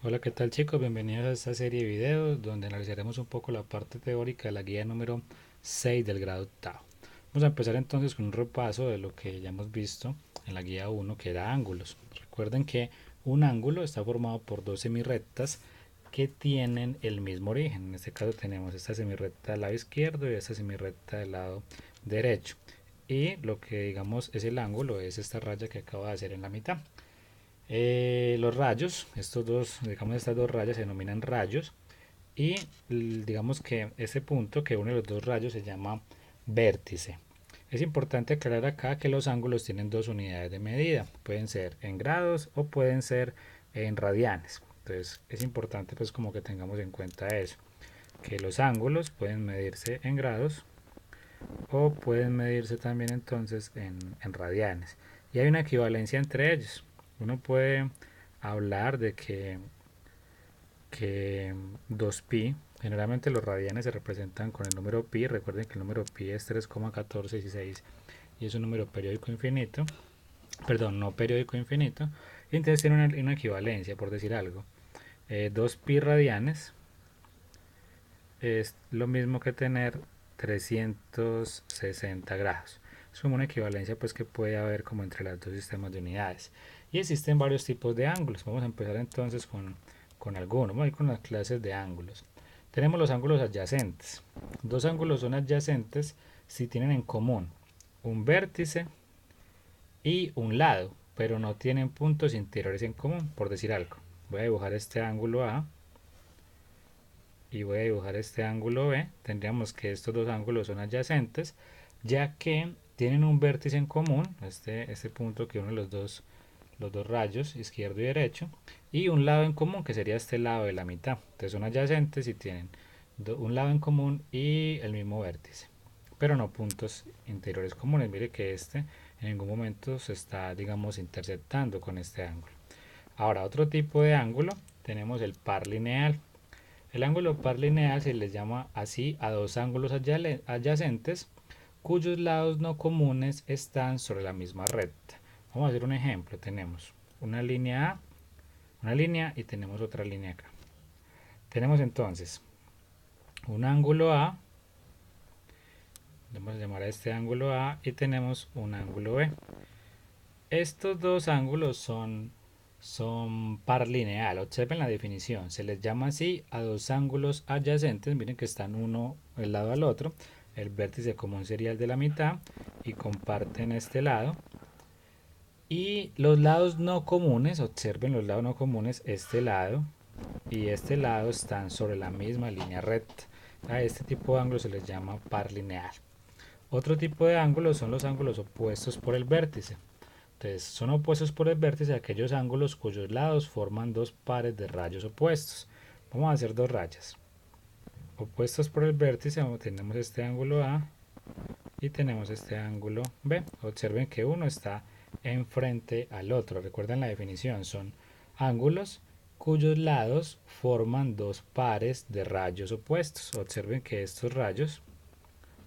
Hola, ¿qué tal chicos? Bienvenidos a esta serie de videos donde analizaremos un poco la parte teórica de la guía número 6 del grado octavo. Vamos a empezar entonces con un repaso de lo que ya hemos visto en la guía uno, que era ángulos. Recuerden que un ángulo está formado por dos semirrectas que tienen el mismo origen. En este caso tenemos esta semirrecta del lado izquierdo y esta semirrecta del lado derecho. Y lo que digamos es el ángulo es esta raya que acabo de hacer en la mitad. Los rayos, estos dos, digamos estas dos rayas se denominan rayos y digamos que este punto que une los dos rayos se llama vértice. Es importante aclarar acá que los ángulos tienen dos unidades de medida, pueden ser en grados o pueden ser en radianes. Entonces es importante pues como que tengamos en cuenta eso, que los ángulos pueden medirse en grados o pueden medirse también entonces en radianes. Y hay una equivalencia entre ellos. Uno puede hablar de que 2pi, generalmente los radianes se representan con el número pi. Recuerden que el número pi es 3,1416 y es un número periódico infinito, perdón, no periódico infinito, y entonces tiene una equivalencia, por decir algo. 2pi radianes es lo mismo que tener 360 grados. Es como una equivalencia pues que puede haber como entre los dos sistemas de unidades. Y existen varios tipos de ángulos. Vamos a empezar entonces con algunos. Vamos a ir con las clases de ángulos. Tenemos los ángulos adyacentes. Dos ángulos son adyacentes si tienen en común un vértice y un lado, pero no tienen puntos interiores en común, por decir algo. Voy a dibujar este ángulo A y voy a dibujar este ángulo B. Tendríamos que estos dos ángulos son adyacentes, ya que tienen un vértice en común, este punto que une los dos rayos, izquierdo y derecho, y un lado en común, que sería este lado de la mitad. Entonces son adyacentes y tienen un lado en común y el mismo vértice, pero no puntos interiores comunes. Mire que este en ningún momento se está, digamos, interceptando con este ángulo. Ahora, otro tipo de ángulo, tenemos el par lineal. El ángulo par lineal se les llama así a dos ángulos adyacentes cuyos lados no comunes están sobre la misma recta. Vamos a hacer un ejemplo. Tenemos una línea A, una línea y tenemos otra línea acá. Tenemos entonces un ángulo A, vamos a llamar a este ángulo A, y tenemos un ángulo B. Estos dos ángulos son par lineal. Observen la definición. Se les llama así a dos ángulos adyacentes. Miren que están uno del lado al otro. El vértice común sería el de la mitad y comparten este lado. Y los lados no comunes, observen los lados no comunes, este lado y este lado están sobre la misma línea recta. A este tipo de ángulos se les llama par lineal. Otro tipo de ángulos son los ángulos opuestos por el vértice. Entonces, son opuestos por el vértice aquellos ángulos cuyos lados forman dos pares de rayos opuestos. Vamos a hacer dos rayas. Opuestos por el vértice, tenemos este ángulo A y tenemos este ángulo B. Observen que uno está enfrente al otro. Recuerden la definición, son ángulos cuyos lados forman dos pares de rayos opuestos. Observen que estos rayos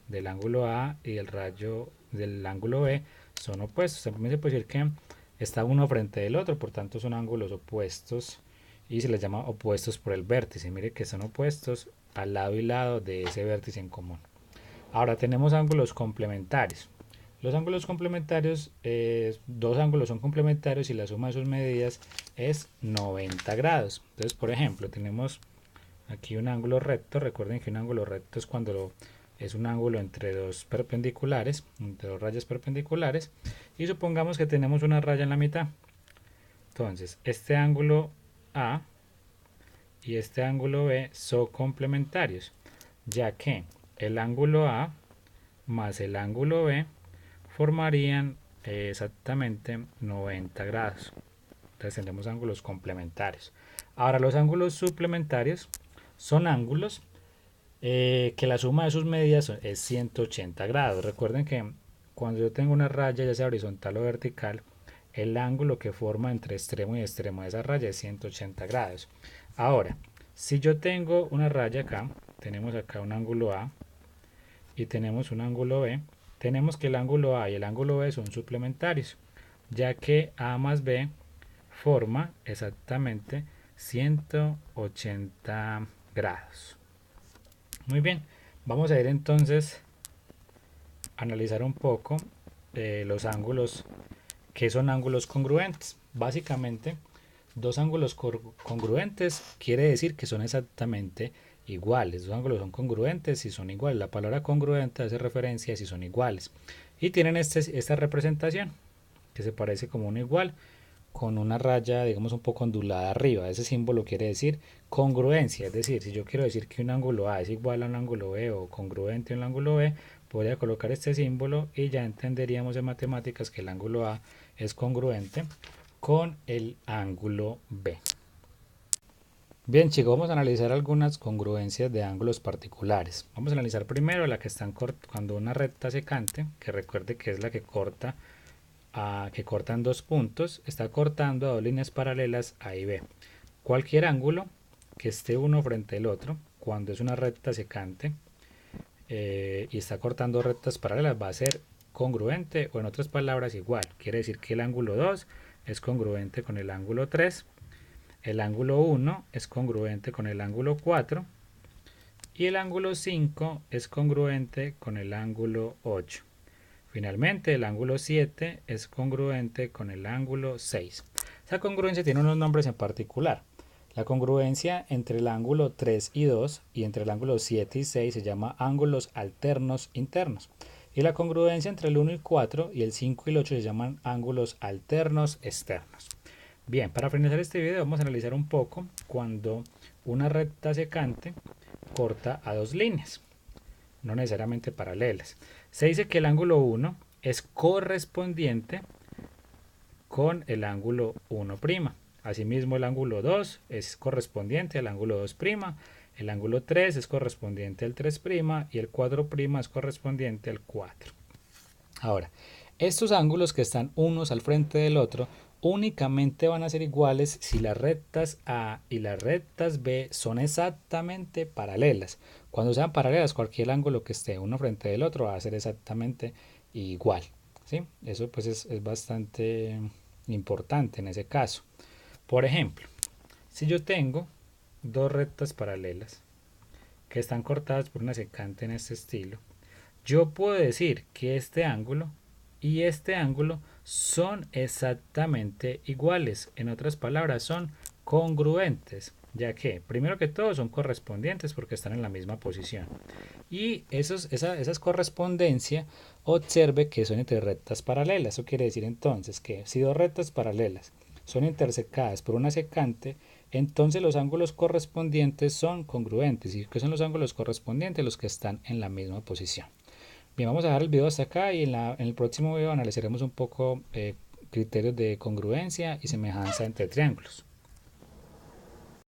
del ángulo A y el rayo del ángulo B son opuestos. También se puede decir que está uno frente del otro, por tanto son ángulos opuestos y se les llama opuestos por el vértice. Mire que son opuestos al lado y lado de ese vértice en común. Ahora tenemos ángulos complementarios. Los ángulos complementarios, dos ángulos son complementarios y la suma de sus medidas es 90 grados. Entonces, por ejemplo, tenemos aquí un ángulo recto. Recuerden que un ángulo recto es cuando es un ángulo entre dos perpendiculares, entre dos rayas perpendiculares. Y supongamos que tenemos una raya en la mitad. Entonces, este ángulo A y este ángulo B son complementarios, ya que el ángulo A más el ángulo B formarían exactamente 90 grados. Entonces tendremos ángulos complementarios. Ahora los ángulos suplementarios son ángulos que la suma de sus medidas es 180 grados. Recuerden que cuando yo tengo una raya, ya sea horizontal o vertical, el ángulo que forma entre extremo y extremo de esa raya es 180 grados. Ahora, si yo tengo una raya acá, tenemos acá un ángulo A y tenemos un ángulo B, tenemos que el ángulo A y el ángulo B son suplementarios, ya que A más B forma exactamente 180 grados. Muy bien, vamos a ir entonces a analizar un poco los ángulos. ¿Qué son ángulos congruentes? Básicamente, dos ángulos congruentes quiere decir que son exactamente iguales. Dos ángulos son congruentes si son iguales. La palabra congruente hace referencia a si son iguales. Y tienen esta representación que se parece como un igual con una raya, digamos, un poco ondulada arriba. Ese símbolo quiere decir congruencia. Es decir, si yo quiero decir que un ángulo A es igual a un ángulo B o congruente a un ángulo B, podría colocar este símbolo y ya entenderíamos en matemáticas que el ángulo A es congruente con el ángulo B. Bien, chicos, vamos a analizar algunas congruencias de ángulos particulares. Vamos a analizar primero la que están cuando una recta secante, que recuerde que es la que cortan dos puntos, está cortando a dos líneas paralelas A y B. Cualquier ángulo que esté uno frente al otro, cuando es una recta secante y está cortando rectas paralelas, va a ser congruente, o en otras palabras igual. Quiere decir que el ángulo 2 es congruente con el ángulo 3, el ángulo 1 es congruente con el ángulo 4 y el ángulo 5 es congruente con el ángulo 8. Finalmente, el ángulo 7 es congruente con el ángulo 6. Esa congruencia tiene unos nombres en particular. La congruencia entre el ángulo 3 y 2 y entre el ángulo 7 y 6 se llama ángulos alternos internos. Y la congruencia entre el 1 y 4 y el 5 y el 8 se llaman ángulos alternos externos. Bien, para finalizar este video vamos a analizar un poco cuando una recta secante corta a dos líneas, no necesariamente paralelas. Se dice que el ángulo 1 es correspondiente con el ángulo 1'. Asimismo, el ángulo 2 es correspondiente al ángulo 2', el ángulo 3 es correspondiente al 3' y el 4' es correspondiente al 4. Ahora, estos ángulos que están unos al frente del otro únicamente van a ser iguales si las rectas A y las rectas B son exactamente paralelas. Cuando sean paralelas, cualquier ángulo que esté uno frente del otro va a ser exactamente igual, ¿sí? Eso pues es bastante importante en ese caso. Por ejemplo, si yo tengo dos rectas paralelas que están cortadas por una secante en este estilo, yo puedo decir que este ángulo y este ángulo son exactamente iguales. En otras palabras, son congruentes, ya que primero que todo son correspondientes porque están en la misma posición. Y esas correspondencias, observe que son entre rectas paralelas. Eso quiere decir entonces que si dos rectas paralelas son intersecadas por una secante, entonces los ángulos correspondientes son congruentes. ¿Y qué son los ángulos correspondientes? Los que están en la misma posición. Bien, vamos a dejar el video hasta acá y en el próximo video analizaremos un poco criterios de congruencia y semejanza entre triángulos.